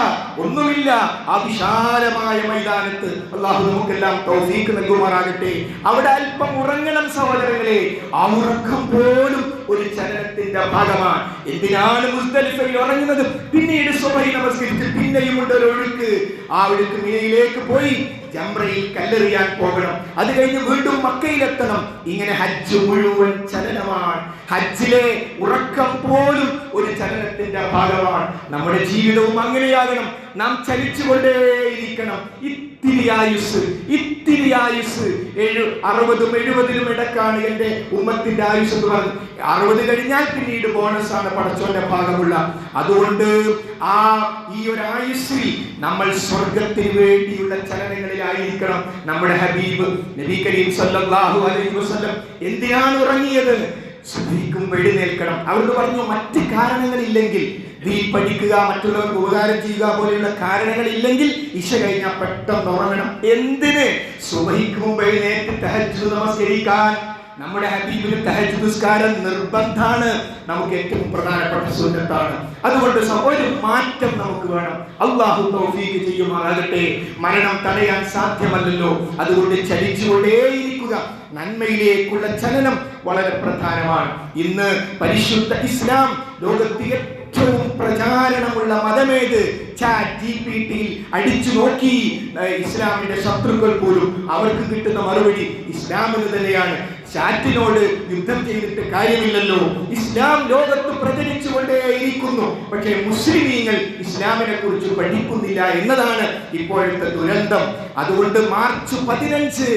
ഒന്നുമില്ല, ആ വിശാലമായ മൈതാനത്ത്. അല്ലാഹു നമുക്കെല്ലാം തൗഫീഖ് നൽകുമാറാകട്ടെ. അവിടെ അല്പം ഉറങ്ങണം സഹോദരങ്ങളെ. ആ ഉറക്കം പോലും ഒരു ചലനത്തിന്റെ ഭാഗമാണ്. എന്തിനാണ് മുസ്ദലിഫയിൽ ഉറങ്ങുന്നത്? പിന്നീട് സുബഹി നമസ്കരിച്ച് പിന്നെയും ഉണ്ട് ഒരു ഒഴുക്ക്. ആ ഒഴുക്ക് മിനയിലേക്ക് പോയി ജംറയിൽ കല്ലെറിയാൻ പോകണം. അത് കഴിഞ്ഞ് വീണ്ടും മക്കയിലെത്തണം. ഇങ്ങനെ ഹജ്ജ് മുഴുവൻ ചലനമാണ്. ഹജ്ജിലെ ഉറക്കം പോലും ഒരു ചലനത്തിന്റെ ഭാഗമാണ്. നമ്മുടെ ജീവിതവും അങ്ങനെയാകണം. നാം ചലിച്ചുകൊണ്ടേയിരിക്കണം. ഇത്തിരി ആയുസ്, ഇത്തിരി ആയുസ്. 60-ും 70-നും ഇടക്കാണ് എന്റെ ഉമ്മത്തിന്റെ ആയുസ് എന്ന് പറഞ്ഞു. 60 കഴിഞ്ഞാൽ പിന്നീട് ബോണസാണ് പടച്ചോന്റെ ഭാഗമുള്ള. അതുകൊണ്ട് ഈ ഒരു ആയുസ്സിൽ നമ്മൾ സ്വർഗത്തിന് വേണ്ടിയുള്ള ചലനങ്ങളിലായിരിക്കണം. നമ്മുടെ ഹബീബ് നബി കരീം സല്ലല്ലാഹു അലൈഹി വസല്ലം എന്തിനാണ് ഉറങ്ങിയത്? സുബഹിക്കും എഴുന്നേൽക്കണം. അവർക്ക് പറഞ്ഞു, മറ്റ് കാരണങ്ങളില്ലെങ്കിൽ, ദീൻ പഠിക്കുക, മറ്റുള്ളവർക്ക് ഉപകാരം ചെയ്യുക പോലെയുള്ള കാരണങ്ങളില്ലെങ്കിൽ ഇശ കഴിഞ്ഞാൽ പെട്ടെന്ന് ഉറങ്ങണം. എന്തിന്? സുബഹിക്ക് മുമ്പ് എഴുന്നേറ്റ് തഹജ്ജുദ് നമസ്കരിക്കാൻ. നമ്മുടെ ഹബീബിന് തഹജ്ജുദ് നിസ്കാരം നിർബന്ധമാണ്. നമുക്ക് ഏറ്റവും പ്രധാനപ്പെട്ട സുന്നത്താണ്. അതുകൊണ്ട് ഒരു മാറ്റം നമുക്ക് വേണം. അല്ലാഹു തൗഫീഖ് ചെയ്യുമാറാകട്ടെ. മരണം തടയാൻ സാധ്യമല്ലല്ലോ. അതുകൊണ്ട് ചലിച്ചുകൊണ്ടേയിരിക്കുക. നന്മയിലേക്കുള്ള ചലനം വളരെ പ്രധാനമാണ്. ഇന്ന് പരിശുദ്ധ ഇസ്ലാം ലോകത്തെ ഏറ്റവും പ്രചാരണമുള്ള മതമേത്? ChatGPT അടിച്ചു നോക്കി ഇസ്ലാമിന്റെ ശത്രുക്കൾ പോലും അവർക്ക് കിട്ടുന്ന മറുപടി ഇസ്ലാമിന് തന്നെയാണ്. ചാറ്റിനോട് യുദ്ധം ചെയ്തിട്ട് കാര്യമില്ലല്ലോ. ഇസ്ലാം ലോകത്ത് പ്രചരിച്ചുകൊണ്ടേയിരിക്കുന്നു. പക്ഷേ മുസ്ലിമീങ്ങൾ ഇസ്ലാമിനെ കുറിച്ച് പഠിക്കുന്നില്ല എന്നതാണ് ഇപ്പോഴത്തെ ദുരന്തം. അതുകൊണ്ട് മാർച്ച് 15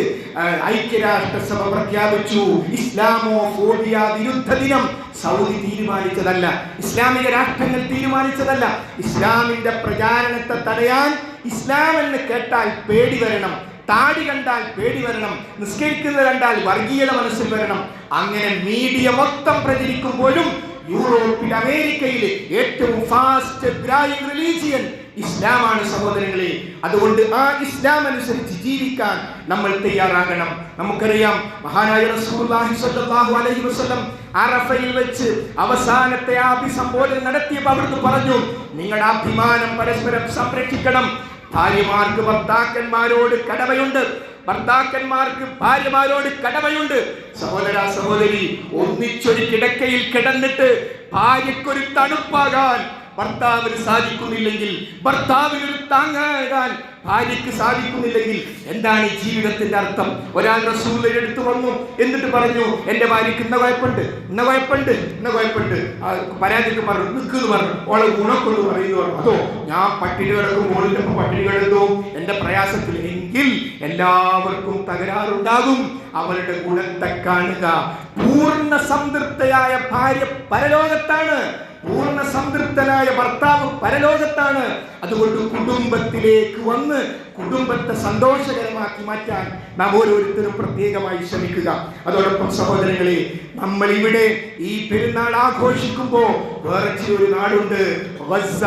ഐക്യരാഷ്ട്രസഭ പ്രഖ്യാപിച്ചു ഇസ്ലാമോഫോബിയ വിരുദ്ധ ദിനം. സൗദി തീരുമാനിച്ചതല്ല, ഇസ്ലാമിക രാഷ്ട്രങ്ങൾ തീരുമാനിച്ചതല്ല. ഇസ്ലാമിന്റെ പ്രചാരണത്തെ തടയാൻ ഇസ്ലാം എന്ന് കേട്ടാൽ പേടി വരണം, താടി കണ്ടാൽ പേടി വരണം, നിസ്കരിക്കുന്നത് കണ്ടാൽ വർഗീയത മനസ്സിൽ വരണം. അങ്ങനെ മീഡിയ മൊത്തം പ്രചരിക്കുമ്പോഴും യൂറോപ്പിൽ, അമേരിക്കയിൽ ഏറ്റവും ഫാസ്റ്റ് ഗ്രോയിങ് റിലീജിയൻ ഇസ്ലാമാണ് സഹോദരങ്ങളെ. അതുകൊണ്ട് ആ ഇസ്ലാം അനുസരിച്ച് ജീവിക്കാൻ നമ്മൾ തയ്യാറാകണം. നമുക്കറിയാം മഹാനായ റസൂലുള്ളാഹി സ്വല്ലല്ലാഹു അലൈഹി വസല്ലം അറഫയിൽ വെച്ച് അവസാനത്തെ അഭിസംബോധന നടത്തിയപ്പോൾ അവിടുന്ന് പറഞ്ഞു, നിങ്ങളുടെ അഭിമാനം പരസ്പരം സംരക്ഷിക്കണം. ഭാര്യമാർക്ക് ഭർത്താക്കന്മാരോട് കടമയുണ്ട്, ഭർത്താക്കന്മാർക്ക് ഭാര്യമാരോട് കടമയുണ്ട്. സഹോദര സഹോദരി, ഒന്നിച്ചൊരു കിടക്കയിൽ കിടന്നിട്ട് ഭാര്യക്കൊരു തണുപ്പാകാൻ ഭർത്താവിന് സാധിക്കുന്നില്ലെങ്കിൽ, ഭർത്താവിനൊരു താങ്ങാകാൻ ഭാര്യയ്ക്ക് സാധിക്കുന്നില്ലെങ്കിൽ എന്താണ് ഈ ജീവിതത്തിന്റെ അർത്ഥം? ഒരാൾ റസൂലിന്റെ അടുത്ത് വന്നു, എന്നിട്ട് പറഞ്ഞു, എന്റെ ഭാര്യയ്ക്ക് ഇന്ന കുഴപ്പമുണ്ട്, പരാതിക്ക് പറഞ്ഞു, നിൽക്കുന്നു പറഞ്ഞു, ഓളെ ഗുണക്കൊണ്ട് പറയുന്നു. അതോ ഞാൻ പട്ടിണി കിടക്കും, മോളിന്റെ പട്ടിണി കിടന്നു എന്റെ പ്രയാസത്തിൽ, എങ്കിൽ എല്ലാവർക്കും തകരാറുണ്ടാകും. അവരുടെ ഗുണത്തെ കാണുക. പൂർണ്ണ സംതൃപ്തയായ ഭാര്യ പരലോകത്താണ്, പൂർണ്ണ സംതൃപ്തനായ ഭർത്താവ് പരലോകത്താണ്. അതുകൊണ്ട് കുടുംബത്തിലേക്ക് വന്ന് കുടുംബത്തെ സന്തോഷകരമാക്കി മാറ്റാൻ നാം ഓരോരുത്തരും പ്രത്യേകമായി ശ്രമിക്കുക. അതോടൊപ്പം സഹോദരങ്ങളെ, നമ്മൾ ഇവിടെ ഈ പെരുന്നാൾ ആഘോഷിക്കുമ്പോ വേറെ ഒരു നാടുണ്ട്, ഗസ,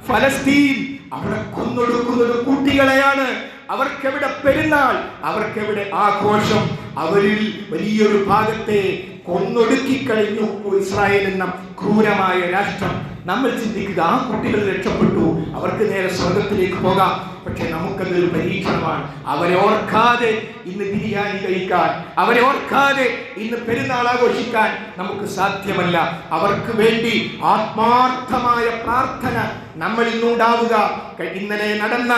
ഫലസ്തീൻ. അവിടെ കൊന്നൊടുക്കുന്നത് കുട്ടികളെയാണ്. അവർക്കെവിടെ പെരുന്നാൾ, അവർക്കെവിടെ ആഘോഷം? അവരിൽ വലിയൊരു ഭാഗത്തെ കൊന്നൊടുക്കി കഴിഞ്ഞു ഇസ്രായേൽ എന്ന ക്രൂരമായ രാഷ്ട്രം. നമ്മൾ ചിന്തിക്കുക, ആ കുട്ടികൾ രക്ഷപ്പെട്ടു, അവർക്ക് നേരെ സ്വർഗത്തിലേക്ക് പോകാം. പക്ഷെ നമുക്കതൊരു പരീക്ഷണമാണ്. അവരെ ഓർക്കാതെ ഇന്ന് ബിരിയാണി കഴിക്കാൻ, അവരെ ഓർക്കാതെ ഇന്ന് പെരുന്നാൾ ആഘോഷിക്കാൻ നമുക്ക് സാധ്യമല്ല. അവർക്ക് വേണ്ടി ആത്മാർത്ഥമായ പ്രാർത്ഥന നമ്മൾ ഇന്നുണ്ടാവുക. ഇന്നലെ നടന്ന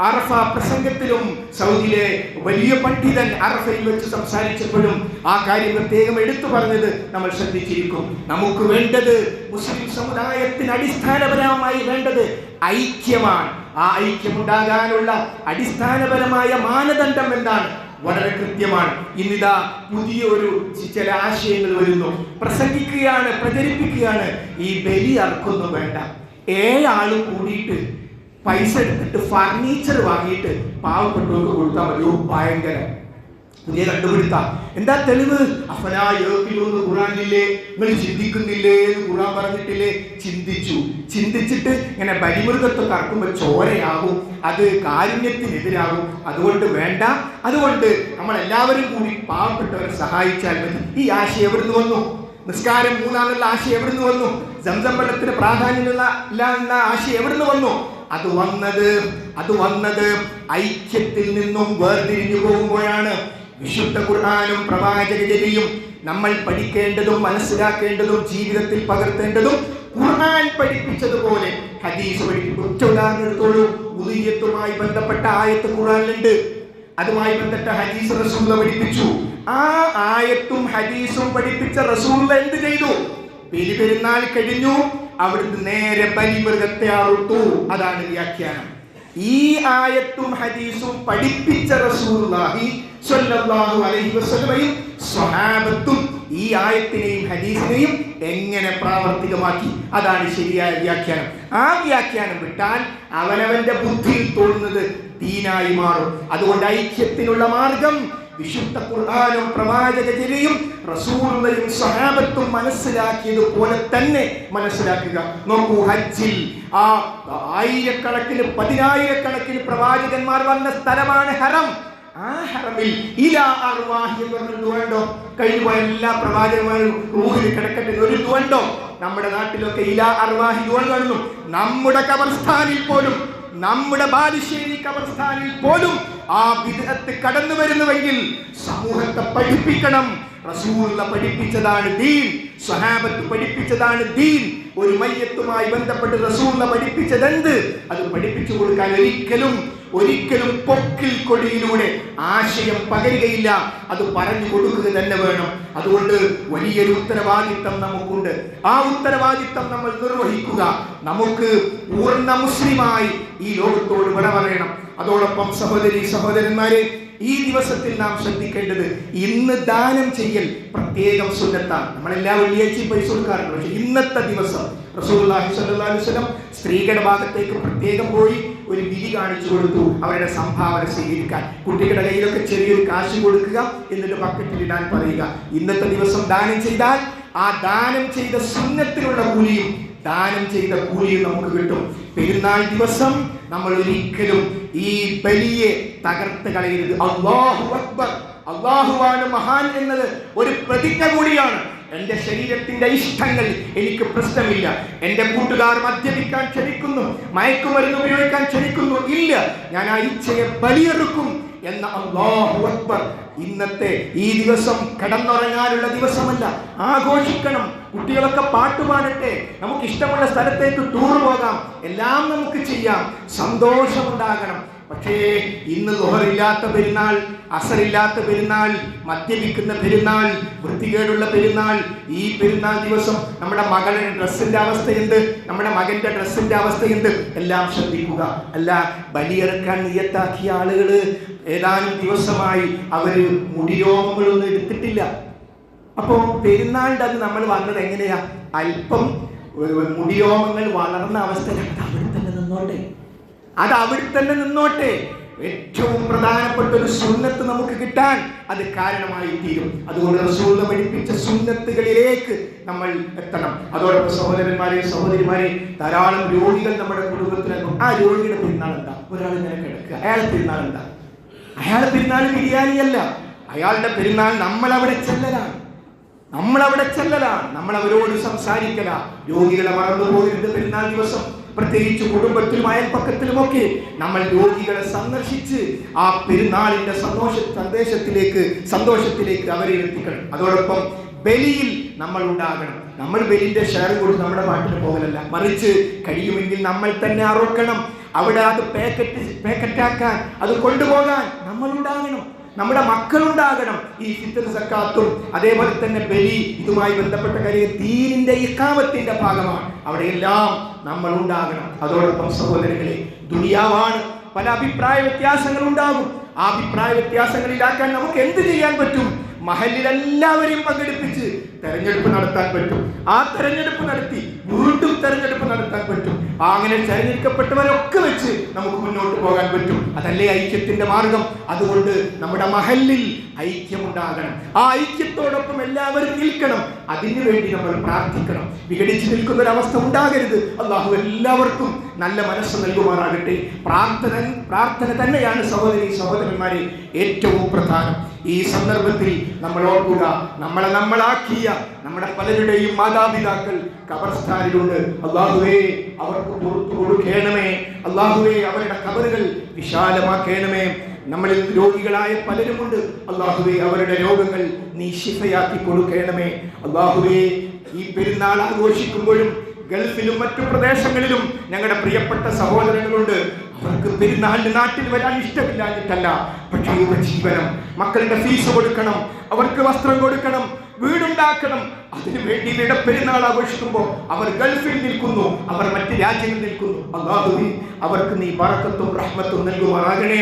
അറഫ പ്രസംഗത്തിലും സൗദിയിലെ വലിയ പണ്ഡിതൻ അറഫയിൽ വെച്ച് സംസാരിച്ചപ്പോഴും ആ കാര്യം പ്രത്യേകം എടുത്തു പറഞ്ഞത് നമ്മൾ ശ്രദ്ധിച്ചിരിക്കും. നമുക്ക് വേണ്ടത്, മുസ്ലിം സമുദായത്തിന് അടിസ്ഥാനപരമായി വേണ്ടത് ഐക്യമാണ്. ആ ഐക്യമുണ്ടാകാനുള്ള അടിസ്ഥാനപരമായ മാനദണ്ഡം എന്താണ്? വളരെ കൃത്യമാണ്. ഇന്നിതാ പുതിയൊരു ചില ആശയങ്ങൾ വരുന്നു, പ്രസംഗിക്കുകയാണ്, പ്രചരിപ്പിക്കുകയാണ്. ഈ ബലി അർക്കൊന്നും വേണ്ട, 7 ആളും കൂടിയിട്ട് പൈസ എടുത്തിട്ട് ഫർണിച്ചർ വാങ്ങിയിട്ട് പാവപ്പെട്ടവർക്ക് കൊടുത്താൽ മതി. ഭയങ്കരം പുതിയ കണ്ടുപിടുത്ത. എന്താ തെളിവ്? അഫലായോക്കിലൊന്ന് ഖുർആനില്ലേ, നിങ്ങൾ ചിന്തിക്കുന്നില്ലേ എന്ന് ഖുർആൻ പറഞ്ഞിട്ടില്ലേ? ചിന്തിച്ചിട്ട് ഇങ്ങനെ ബലിമൃഗത്തൊക്കെ അറക്കുമ്പോൾ ചോരയാകും, അത് കാരുണ്യത്തിനെതിരാകും. അതുകൊണ്ട് വേണ്ട. അതുകൊണ്ട് നമ്മൾ എല്ലാവരും കൂടി പാവപ്പെട്ടവരെ സഹായിച്ചാൽ മതി. ഈ ആശയം എവിടുന്ന് വന്നു? നിസ്കാരം 3 എന്നുള്ള ആശയം എവിടുന്ന് വന്നു? സംസം വെള്ളത്തിന് പ്രാധാന്യമുള്ള എന്ന ആശയം എവിടുന്ന് വന്നു? അത് വന്നത് ഐക്യത്തിൽ നിന്നും വേർതിരിഞ്ഞു പോകുമ്പോഴാണ്. വിശുദ്ധ ഖുർആനും പ്രവാചകചര്യയും നമ്മൾ പഠിക്കേണ്ടതും മനസ്സിലാക്കേണ്ടതും ജീവിതത്തിൽ പകർത്തേണ്ടതും ഖുർആൻ പഠിപ്പിച്ചതുപോലെ ഹദീസ് പഠിപ്പിക്കും. ഉദാഹരണം എടുത്തോളൂ, ഉദയ്യത്തുമായി ബന്ധപ്പെട്ട ആയത്ത് ഖുർആനിലുണ്ട്, അതുമായി ബന്ധപ്പെട്ട ഹദീസ് റസൂൽ പഠിപ്പിച്ചു. ആ ആയത്തും ഹദീസും പഠിപ്പിച്ച റസൂൽ എന്ത് ചെയ്തു? പെരുന്നാൾ കഴിഞ്ഞു, അവിടുന്ന് നേരെ ബലിമൃഗത്തെ അറുത്തു. അതാണ് വ്യാഖ്യാനം. ഈ ആയത്തും ഹദീസും പഠിപ്പിച്ച റസൂലുള്ളാഹി സ്വല്ലല്ലാഹു അലൈഹി വസല്ലമയും സ്വഹാബത്തും ഈ ആയത്തിനെയും ഹദീസിനെയും എങ്ങനെ പ്രാവർത്തികമാക്കി? അതാണ് ശരിയായ വ്യാഖ്യാനം. ആ വ്യാഖ്യാനം വിട്ടാൽ അവനവന്റെ ബുദ്ധിയിൽ തോന്നുന്നത് ദീനായി മാറും. അതുകൊണ്ട് ഐക്യത്തിനുള്ള മാർഗം വിശുദ്ധ ഖുർആനും പ്രവാചകചര്യയും റസൂലുള്ളാഹിയും സ്വഹാബത്തും മനസ്സിലാക്കിയതുപോലെ തന്നെ മനസ്സിലാക്കുക. നോക്കൂ, ഹജ്ജിൽ ആ ആയിരക്കണക്കിന് 10,000-കണക്കിന് പ്രവാചകന്മാർ വന്ന സ്ഥലമാണ് ഹറം. ആ ഹറമിൽ ഇലാ അർവാഹി എന്ന് പറഞ്ഞ ദുആണ്ടോ? കഴിഞ്ഞു പോയ എല്ലാ പ്രവാചകന്മാരും റൂഹിൽ കിടക്കട്ടെ ഒരു ദുആണ്ടോ? നമ്മുടെ നാട്ടിലൊക്കെ ഇലാ അർവാഹി ദുആ കാണുന്നു. നമ്മുടെ ഖബർസ്ഥാനിൽ പോലും, നമ്മുടെ ബാലുശ്ശേരി ഖബർസ്ഥാനിൽ പോലും ആ ബിദ്അത്ത് കടന്നു വരുന്നുവെങ്കിൽ സമൂഹത്തെ പഠിപ്പിക്കണം. റസൂലുള്ള പഠിപ്പിച്ചതാണ് ദീൻ, സ്വഹാബത്ത് പഠിപ്പിച്ചതാണ് ദീൻ. ഒരു മയ്യത്തുമായി ബന്ധപ്പെട്ട് റസൂൽ പഠിപ്പിച്ചതെന്ത്, അത് പഠിപ്പിച്ചു കൊടുക്കാൻ ഒരിക്കലും പൊക്കിൽ കൊടിയിലൂടെ ആശയം പകരുകയില്ല, അത് പറഞ്ഞു കൊടുക്കുക തന്നെ വേണം. അതുകൊണ്ട് വലിയൊരു ഉത്തരവാദിത്തം നമുക്കുണ്ട്. ആ ഉത്തരവാദിത്തം നമ്മൾ നിർവഹിക്കുക. നമുക്ക് പൂർണ്ണ മുസ്ലിമായി ഈ ലോകത്തോട് വിട പറയണം. അതോടൊപ്പം സഹോദരന്മാരെ, ഈ ദിവസത്തിൽ നാം ശ്രദ്ധിക്കേണ്ടത്, ഇന്ന് ദാനം ചെയ്യൽ പ്രത്യേകം സുന്നത്താണ്. നമ്മളെല്ലാ വെള്ളിയാഴ്ചയും പൈസ കൊടുക്കാറുണ്ട്. പക്ഷെ ഇന്നത്തെ ദിവസം റസൂലുള്ളാഹി സ്വല്ലല്ലാഹു അലൈഹി വസല്ലം സ്ത്രീകളുടെ ഭാഗത്തേക്ക് പ്രത്യേകം പോയി ഒരു വിധി കാണിച്ചു കൊടുത്തു, അവരുടെ സംഭാവന സ്വീകരിക്കാൻ. കുട്ടികളുടെ കയ്യിലൊക്കെ ചെറിയൊരു കാശ് കൊടുക്കുക, എന്നിട്ട് ബക്കറ്റിൽ ഇടാൻ പറയുക. ഇന്നത്തെ ദിവസം ദാനം ചെയ്താൽ ആ ദാനം ചെയ്ത സുന്നത്തിനുള്ള കൂലിയും ദാനം ചെയ്ത കൂലിയും നമുക്ക് കിട്ടും. പെരുന്നാൾ ദിവസം നമ്മൾ ഒരിക്കലും ഈ ബലിയെ തകർത്ത് കളയരുത്. അല്ലാഹു അക്ബർ, അല്ലാഹുവാണ് മഹാൻ എന്നത് ഒരു പ്രതിജ്ഞ കൂടിയാണ്. എന്റെ ശരീരത്തിന്റെ ഇഷ്ടങ്ങൾ എനിക്ക് പ്രശ്നമില്ല. എന്റെ കൂട്ടുകാർ മദ്യപിക്കാൻ ക്ഷണിക്കുന്നു, മയക്കുമരുന്ന് ഉപയോഗിക്കാൻ ക്ഷണിക്കുന്നു, ഇല്ല, ഞാൻ ആ ഇച്ഛയെ ബലിയെടുക്കും എന്ന അല്ലാഹു അക്ബർ. ഇന്നത്തെ ഈ ദിവസം കിടന്നുറങ്ങാനുള്ള ദിവസമല്ല, ആഘോഷിക്കണം. കുട്ടികളൊക്കെ പാട്ടുപാടട്ടെ, നമുക്ക് ഇഷ്ടമുള്ള സ്ഥലത്തേക്ക് ടൂർ പോകാം, എല്ലാം നമുക്ക് ചെയ്യാം, സന്തോഷമുണ്ടാകണം. പക്ഷേ ഇന്ന് ദുഹറില്ലാത്ത പെരുന്നാൾ, അസറില്ലാത്ത പെരുന്നാൾ, മദ്യപിക്കുന്ന പെരുന്നാൾ, വൃത്തികേടുള്ള പെരുന്നാൾ. ഈ പെരുന്നാൾ ദിവസം നമ്മുടെ മകളുടെ ഡ്രസ്സിന്റെ അവസ്ഥയുണ്ട്, നമ്മുടെ മകന്റെ ഡ്രസ്സിന്റെ അവസ്ഥയുണ്ട്, എല്ലാം ശ്രദ്ധിക്കുക. അല്ല, ബലിയെടുക്കാൻ നിയത്താക്കിയ ആളുകൾ ഏതാനും ദിവസമായി അവര് മുടിരോമങ്ങളൊന്നും എടുത്തിട്ടില്ല. അപ്പോ പെരുന്നാളിന്റെ അത് നമ്മൾ വന്നത് എങ്ങനെയാ? അല്പം മുടിരോമങ്ങൾ വളർന്ന അവസ്ഥയിലാണ്. അത് അവിടെ തന്നെ നിന്നോട്ടെ. ഏറ്റവും പ്രധാനപ്പെട്ട ഒരു സുന്നത്ത് നമുക്ക് കിട്ടാൻ അത് കാരണമായി തീരും. അതുകൊണ്ട് റസൂൽ പഠിപ്പിച്ച സുന്നത്തുകളിലേക്ക് നമ്മൾ എത്തണം. അതോടൊപ്പം സഹോദരിമാരെ, ധാരാളം രോഗികൾ നമ്മുടെ കുടുംബത്തിലുണ്ട്. ആ രോഗിയുടെ പെരുന്നാൾ എന്താ? ഒരാൾ ഇങ്ങനെ കിടക്കുക, അയാളുടെ പെരുന്നാൾ എന്താ? അയാളുടെ പെരുന്നാൾ ബിരിയാണിയല്ല, അയാളുടെ പെരുന്നാൾ നമ്മളവിടെ ചെല്ലലാണ്. നമ്മൾ അവരോട് സംസാരിക്കല. രോഗികളെ മറന്നുപോകരുത്. പെരുന്നാൾ ദിവസം പ്രത്യേകിച്ച് കുടുംബത്തിലും അയൽപ്പക്കത്തിലുമൊക്കെ നമ്മൾ രോഗികളെ സന്ദർശിച്ച് ആ പെരുന്നാളിന്റെ സന്തോഷത്തിലേക്ക് അവരെ എത്തിക്കണം. അതോടൊപ്പം ബലിയിൽ നമ്മൾ ഉണ്ടാകണം. നമ്മൾ ബലിന്റെ ഷെയർ കൊടുത്ത് നമ്മുടെ നാട്ടിൽ പോകലല്ല, മറിച്ച് കഴിയുമെങ്കിൽ നമ്മൾ തന്നെ അറുക്കണം. അവിടെ അത് പാക്കറ്റാക്കാൻ, അത് കൊണ്ടുപോകാൻ നമ്മൾ ഉണ്ടാകണം, നമ്മുടെ മക്കളുണ്ടാകണം. ഈ ഫിത്ർ സക്കാത്തും അതേപോലെ തന്നെ ബലി, ഇതുമായി ബന്ധപ്പെട്ട കാര്യം ദീനിന്റെ ഇഖാമത്തിന്റെ ഭാഗമാണ്. അവിടെയെല്ലാം നമ്മൾ ഉണ്ടാകണം. അതോടൊപ്പം സഹോദരങ്ങളെ, ദുനിയാവാണ്, പല അഭിപ്രായ വ്യത്യാസങ്ങൾ ഉണ്ടാകും. ആ അഭിപ്രായ വ്യത്യാസങ്ങളിലാക്കാൻ നമുക്ക് എന്ത് ചെയ്യാൻ പറ്റും? മഹല്ലിൽ എല്ലാവരെയും പങ്കെടുപ്പിച്ച് തെരഞ്ഞെടുപ്പ് നടത്താൻ പറ്റും. ആ തെരഞ്ഞെടുപ്പ് നടത്തി വീണ്ടും തെരഞ്ഞെടുപ്പ് നടത്താൻ പറ്റും. അങ്ങനെ തെരഞ്ഞെടുക്കപ്പെട്ടവരൊക്കെ വെച്ച് നമുക്ക് മുന്നോട്ട് പോകാൻ പറ്റും. അതല്ലേ ഐക്യത്തിന്റെ മാർഗം. അതുകൊണ്ട് നമ്മുടെ മഹല്ലിൽ ഐക്യമുണ്ടാകണം. ആ ഐക്യത്തോടൊപ്പം എല്ലാവരും നിൽക്കണം. അതിനു വേണ്ടി നമ്മൾ പ്രാർത്ഥിക്കണം. വിഘടിച്ചു നിൽക്കുന്ന ഒരവസ്ഥ ഉണ്ടാകരുത്. അല്ലാഹു എല്ലാവർക്കും നല്ല മനസ്സ് നൽകുമാറാകട്ടെ. പ്രാർത്ഥന തന്നെയാണ് സഹോദരന്മാരെ ഏറ്റവും പ്രധാനം. ഈ സന്ദർഭത്തിൽ നമ്മൾ ഓർക്കുക, നമ്മളാക്കിയ നമ്മുടെ പലരുടെയും മാതാപിതാക്കൾ ഖബർസ്ഥാനിലുണ്ട്. അല്ലാഹുവേ, അവർക്ക് പുറത്തു കൊടുക്കണമേ. അല്ലാഹുവേ, അവരുടെ ഖബറുകൾ വിശാലമാക്കണമേ. നമ്മളിൽ രോഗികളായ പലരുമുണ്ട്. അല്ലാഹുവേ, അവരുടെ രോഗങ്ങൾ നീ ശിഫയാക്കി കൊടുക്കണമേ. അല്ലാഹുവേ, ഈ പെരുന്നാൾ ആഘോഷിക്കുമ്പോഴും ഗൾഫിലും മറ്റു പ്രദേശങ്ങളിലും ഞങ്ങളുടെ പ്രിയപ്പെട്ട സഹോദരങ്ങളുണ്ട്. അവർക്ക് പെരുന്നാളിന് നാട്ടിൽ വരാൻ ഇഷ്ടമില്ലാഞ്ഞിട്ടല്ല, പക്ഷേ ഉപജീവനം, മക്കളുടെ ഫീസ് കൊടുക്കണം, അവർക്ക് വസ്ത്രം കൊടുക്കണം, വീടുണ്ടാക്കണം. അതിനു വേണ്ടി പെരുന്നാൾ ആഘോഷിക്കുമ്പോൾ അവർ ഗൾഫിൽ നിൽക്കുന്നു, അവർ മറ്റ് രാജ്യങ്ങളിൽ നിൽക്കുന്നു. അല്ലാഹുവേ, അവർക്ക് നീ ബറക്കത്തും റഹ്മത്തും നൽകുമാറാകണേ.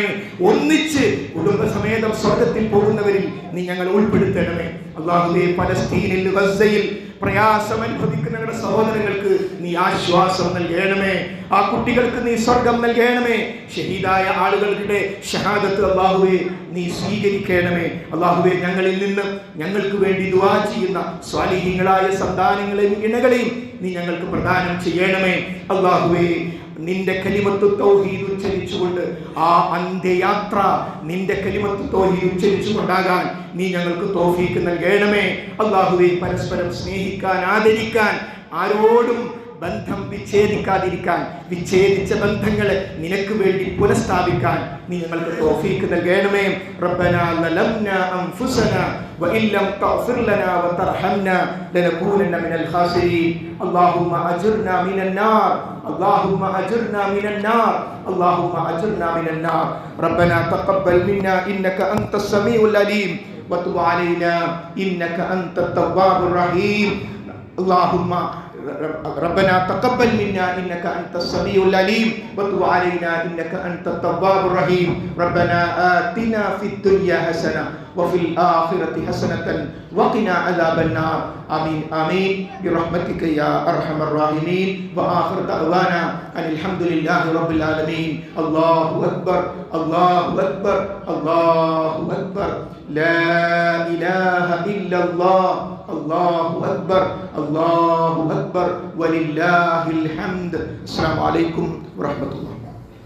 ഒന്നിച്ച് കുടുംബസമേതം സ്വർഗ്ഗത്തിൽ പോകുന്നവരിൽ നീ ഞങ്ങളെ ഉൾപ്പെടുത്തണമേ. അല്ലാഹുവേ, പലസ്തീനിൽ, ഗസയിൽ പ്രയാസം അനുഭവിക്കുന്ന ഞങ്ങളുടെ സഹോദരങ്ങൾക്ക് നീ ആശ്വാസം നൽകണമേ. ആ കുട്ടികൾക്ക് നീ സ്വർഗം നൽകണമേ. ഷഹീദായ ആളുകളുടെ ഷഹാദത്ത് അല്ലാഹുവേ നീ സ്വീകരിക്കണമേ. അല്ലാഹുവേ, ഞങ്ങളിൽ നിന്ന് ഞങ്ങൾക്ക് വേണ്ടി ദുആ ചെയ്യുന്ന സ്വാലിഹീങ്ങളായ സന്താനങ്ങളെയും ഇണകളെയും നീ ഞങ്ങൾക്ക് പ്രദാനം ചെയ്യണമേ. അല്ലാഹുവേ, നിന്റെ കലിമത്ത് തൗഹീദ് ഉച്ചരിച്ചുകൊണ്ട് ആ അന്ത്യയാത്ര നിന്റെ കലിമത്ത് തൗഹീദ് ഉച്ചരിച്ചുകൊണ്ടാകാൻ നീ ഞങ്ങൾക്ക് തൗഫീക്ക് നൽകണമേ. അല്ലാഹുവേ, പരസ്പരം സ്നേഹിക്കാൻ, ആദരിക്കാൻ, ആരോടും ബന്ധം വിച്ഛേദിക്കാതിരിക്കാൻ, വിച്ഛേദിച്ച ബന്ധങ്ങളെ നിനക്ക് വേണ്ടി പുനഃസ്ഥാപിക്കാൻ നീ ഞങ്ങൾക്ക് തൗഫീഖ് നൽകണമേ. റബ്ബനാ ലലംനാ അൻഫുസനാ വഇൻ ലം തഗ്ഫിർ ലനാ വതർഹംനാ ലനകൂനന്ന മിനൽ ഖാസിരീൻ. اللهم أجرنا من النار اللهم أجرنا من النار اللهم أجرنا من النار. ربنا تقبل منا إنك أنت السميع العليم وتب علينا إنك أنت التواب الرحيم. اللهم ربنا تقبل منا إنك أنت السميع العليم وتب علينا إنك أنت التواب الرحيم. ربنا آتنا في الدنيا حسنة وفي الآخرة حسنة وقنا عذاب النار. آمين آمين برحمتك يا أرحم الراحمين. وآخر دعوانا أن الحمد لله رب العالمين. الله أكبر الله أكبر الله أكبر لا إله إلا الله الله أكبر الله أكبر ولله الحمد. السلام عليكم ورحمة الله.